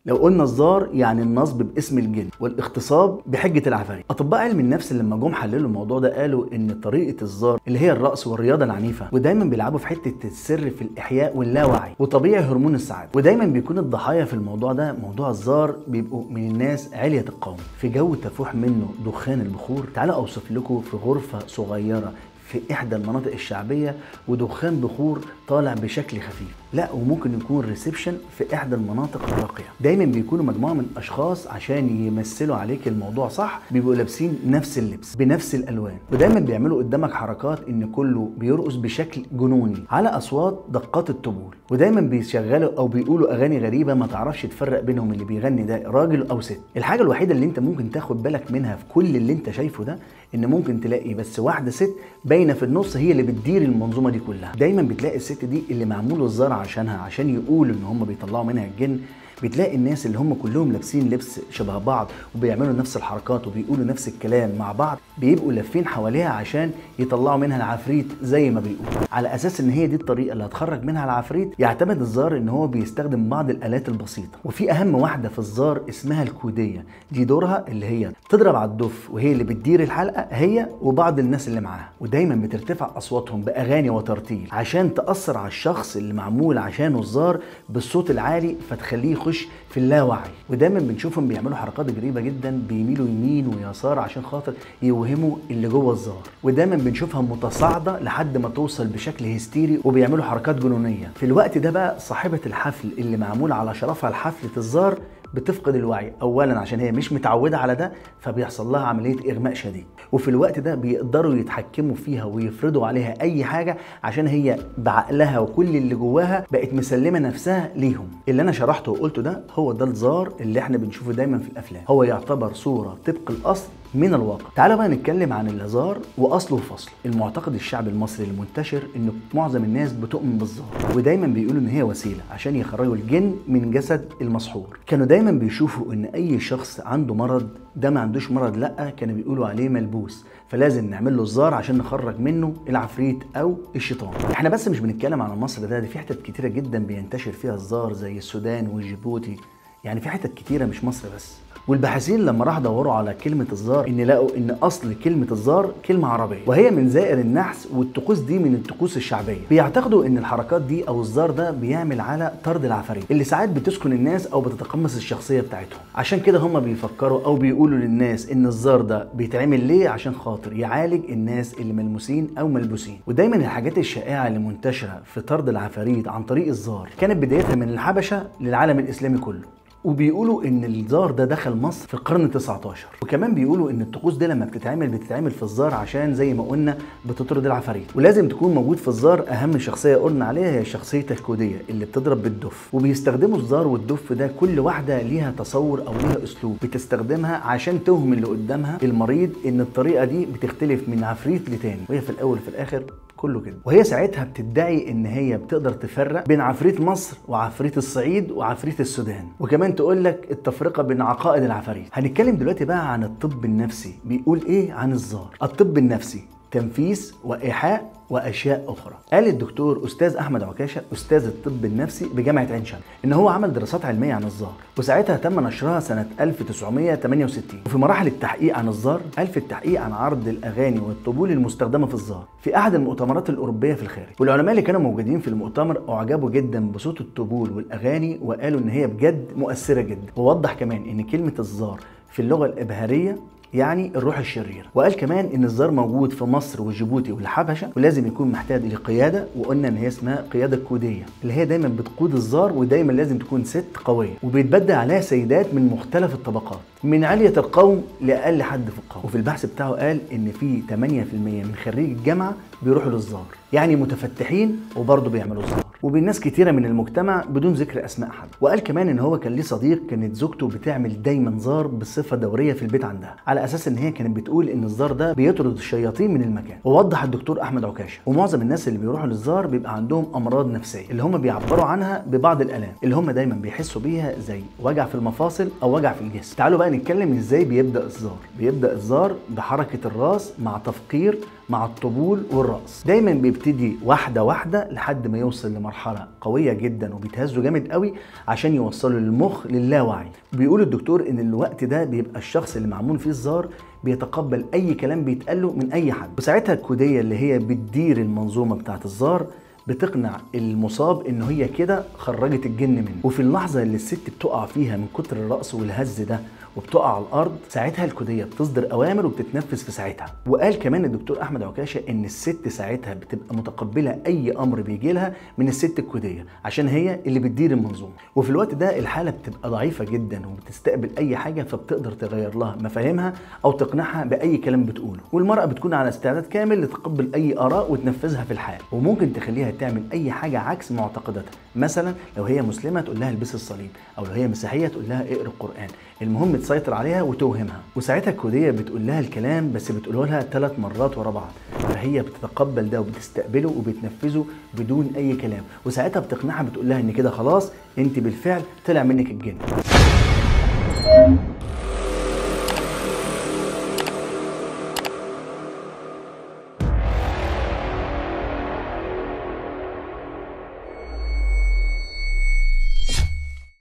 لو قلنا الزار يعني النصب باسم الجن والاغتصاب بحجه العفاريت. اطباء علم النفس لما جم حللوا الموضوع ده قالوا ان طريقه الزار اللي هي الرقص والرياضه العنيفه، ودايما بيلعبوا في حته السر في الاحياء واللاوعي وطبيعي هرمون السعاده، ودايما بيكون الضحايا في الموضوع ده موضوع الزار بيبقوا من الناس عليه القوم في جو تفوح منه دخان البخور. تعالوا اوصف لكم في غرفه صغيره في احدى المناطق الشعبيه ودخان بخور طالع بشكل خفيف، لا وممكن يكون ريسبشن في احدى المناطق الراقيه. دايما بيكونوا مجموعه من اشخاص عشان يمثلوا عليك الموضوع صح، بيبقوا لابسين نفس اللبس بنفس الالوان، ودايما بيعملوا قدامك حركات ان كله بيرقص بشكل جنوني على اصوات دقات الطبول، ودايما بيشغلوا او بيقولوا اغاني غريبه ما تعرفش تفرق بينهم اللي بيغني ده راجل او ست. الحاجه الوحيده اللي انت ممكن تاخد بالك منها في كل اللي انت شايفه ده ان ممكن تلاقي بس واحده ست باينه في النص هي اللي بتدير المنظومه دي كلها. دايما بتلاقي الست دي اللي معمول الزرع عشان يقولوا ان هم بيطلعوا منها الجن. بتلاقي الناس اللي هم كلهم لابسين لبس شبه بعض وبيعملوا نفس الحركات وبيقولوا نفس الكلام مع بعض، بيبقوا لافين حواليها عشان يطلعوا منها العفريت زي ما بيقولوا، على اساس ان هي دي الطريقه اللي هتخرج منها العفريت. يعتمد الزار ان هو بيستخدم بعض الالات البسيطه، وفي اهم واحده في الزار اسمها الكوديه. دي دورها اللي هي تضرب على الدف، وهي اللي بتدير الحلقه هي وبعض الناس اللي معاها، ودايما بترتفع اصواتهم باغاني وترتيل عشان تاثر على الشخص اللي معمول عشانه الزار بالصوت العالي فتخليه يخش في اللاوعي. ودايما بنشوفهم بيعملوا حركات غريبه جدا، بيميلوا يمين ويسار عشان خاطر يوهموا اللي جوه الزار، ودايما بنشوفها متصاعده لحد ما توصل بشكل هستيري وبيعملوا حركات جنونيه. في الوقت ده بقى صاحبه الحفل اللي معمول على شرفها لحفله الزار بتفقد الوعي، اولا عشان هي مش متعوده على ده فبيحصل لها عمليه اغماء شديد، وفي الوقت ده بيقدروا يتحكموا فيها ويفرضوا عليها اي حاجه عشان هي بعقلها وكل اللي جواها بقت مسلمه نفسها ليهم. اللي انا شرحته وقلته ده هو ده الزار اللي احنا بنشوفه دايما في الافلام، هو يعتبر صوره طبق الاصل من الواقع. تعالوا بقى نتكلم عن الزار واصله وفصله. المعتقد الشعبي المصري المنتشر ان معظم الناس بتؤمن بالزار، ودايما بيقولوا ان هي وسيله عشان يخرجوا الجن من جسد المسحور. كانوا دايما بيشوفوا ان اي شخص عنده مرض، ده ما عندوش مرض لا، كانوا بيقولوا عليه ملبوس، فلازم نعمل له الزار عشان نخرج منه العفريت او الشيطان. احنا بس مش بنتكلم على مصر، ده في حتت كتيره جدا بينتشر فيها الزار زي السودان وجيبوتي، يعني في حتت كتيره مش مصر بس. والباحثين لما راح دوروا على كلمة الزار ان لقوا ان اصل كلمة الزار كلمة عربية، وهي من زائر النحس، والطقوس دي من الطقوس الشعبية. بيعتقدوا ان الحركات دي او الزار ده بيعمل على طرد العفاريت اللي ساعات بتسكن الناس او بتتقمص الشخصية بتاعتهم. عشان كده هم بيفكروا او بيقولوا للناس ان الزار ده بيتعمل ليه عشان خاطر يعالج الناس اللي ملموسين او ملبوسين. ودايما الحاجات الشائعة اللي منتشرة في طرد العفاريت عن طريق الزار كانت بدايتها من الحبشة للعالم الاسلامي كله، وبيقولوا ان الزار ده دخل مصر في القرن ال19، وكمان بيقولوا ان الطقوس دي لما بتتعمل في الزار عشان زي ما قلنا بتطرد العفاريت. ولازم تكون موجود في الزار اهم شخصيه قلنا عليها هي شخصيه الكوديه اللي بتضرب بالدف، وبيستخدموا الزار والدف ده كل واحده ليها تصور او ليها اسلوب بتستخدمها عشان توهم اللي قدامها المريض ان الطريقه دي بتختلف من عفريت لتاني، وهي في الاول وفي الاخر كله كده. وهي ساعتها بتدعي ان هي بتقدر تفرق بين عفريت مصر وعفريت الصعيد وعفريت السودان، وكمان تقول لك التفرقه بين عقائد العفاريت. هنتكلم دلوقتي بقى عن الطب النفسي بيقول ايه عن الزار. الطب النفسي تنفيس وايحاء واشياء اخرى. قال الدكتور استاذ احمد عكاشه استاذ الطب النفسي بجامعه عين شمس ان هو عمل دراسات علميه عن الزار، وساعتها تم نشرها سنه 1968. وفي مراحل التحقيق عن الزار قال في التحقيق عن عرض الاغاني والطبول المستخدمه في الزار في احد المؤتمرات الاوروبيه في الخارج، والعلماء اللي كانوا موجودين في المؤتمر اعجبوا جدا بصوت الطبول والاغاني وقالوا ان هي بجد مؤثره جدا. ووضح كمان ان كلمه الزار في اللغه الابهاريه يعني الروح الشريرة، وقال كمان ان الزار موجود في مصر وجيبوتي والحبشه، ولازم يكون محتاج لقياده، وقلنا ان هي اسمها قياده كوديه اللي هي دايما بتقود الزار، ودايما لازم تكون ست قويه، وبيتبدى عليها سيدات من مختلف الطبقات من علية القوم لاقل حد في القوم. وفي البحث بتاعه قال ان في 8% من خريج الجامعه بيروحوا للزار، يعني متفتحين وبرضه بيعملوا الزار، وبالناس كتيره من المجتمع بدون ذكر اسماء حد. وقال كمان ان هو كان ليه صديق كانت زوجته بتعمل دايما زار بصفه دوريه في البيت عندها، على اساس ان هي كانت بتقول ان الزار ده بيطرد الشياطين من المكان. ووضح الدكتور احمد عكاشه ومعظم الناس اللي بيروحوا للزار بيبقى عندهم امراض نفسيه اللي هم بيعبروا عنها ببعض الالام اللي هم دايما بيحسوا بيها زي وجع في المفاصل او وجع في الجسم. تعالوا بقى نتكلم ازاي بيبدا الزار. بيبدا الزار بحركه الراس مع تفقير مع الطبول والرقص. دايما بيبتدي واحده واحده لحد ما يوصل لمرحله قويه جدا وبيتهزوا جامد قوي عشان يوصلوا المخ للاوعي. بيقول الدكتور ان الوقت ده بيبقى الشخص اللي معمول فيه الزار بيتقبل اي كلام بيتقاله من اي حد، وساعتها الكوديه اللي هي بتدير المنظومه بتاعه الزار بتقنع المصاب ان هي كده خرجت الجن منه. وفي اللحظه اللي الست بتقع فيها من كتر الرقص والهز ده وبتقع على الارض، ساعتها الكوديه بتصدر اوامر وبتتنفذ في ساعتها. وقال كمان الدكتور احمد عكاشه ان الست ساعتها بتبقى متقبله اي امر بيجي لها من الست الكوديه عشان هي اللي بتدير المنظومه. وفي الوقت ده الحاله بتبقى ضعيفه جدا وبتستقبل اي حاجه، فبتقدر تغير لها مفاهيمها او تقنعها باي كلام بتقوله. والمراه بتكون على استعداد كامل لتقبل اي اراء وتنفذها في الحال، وممكن تخليها تعمل اي حاجه عكس معتقداتها. مثلا لو هي مسلمه تقول لها البسي الصليب، او لو هي مسيحيه تقول لها اقرا القران. المهم تسيطر عليها وتوهمها. وساعتها الكوديه بتقول لها الكلام بس بتقوله لها 3 مرات ورا بعض، فهي بتتقبل ده وبتستقبله وبتنفذه بدون اي كلام. وساعتها بتقنعها بتقول لها ان كده خلاص انت بالفعل طلع منك الجن.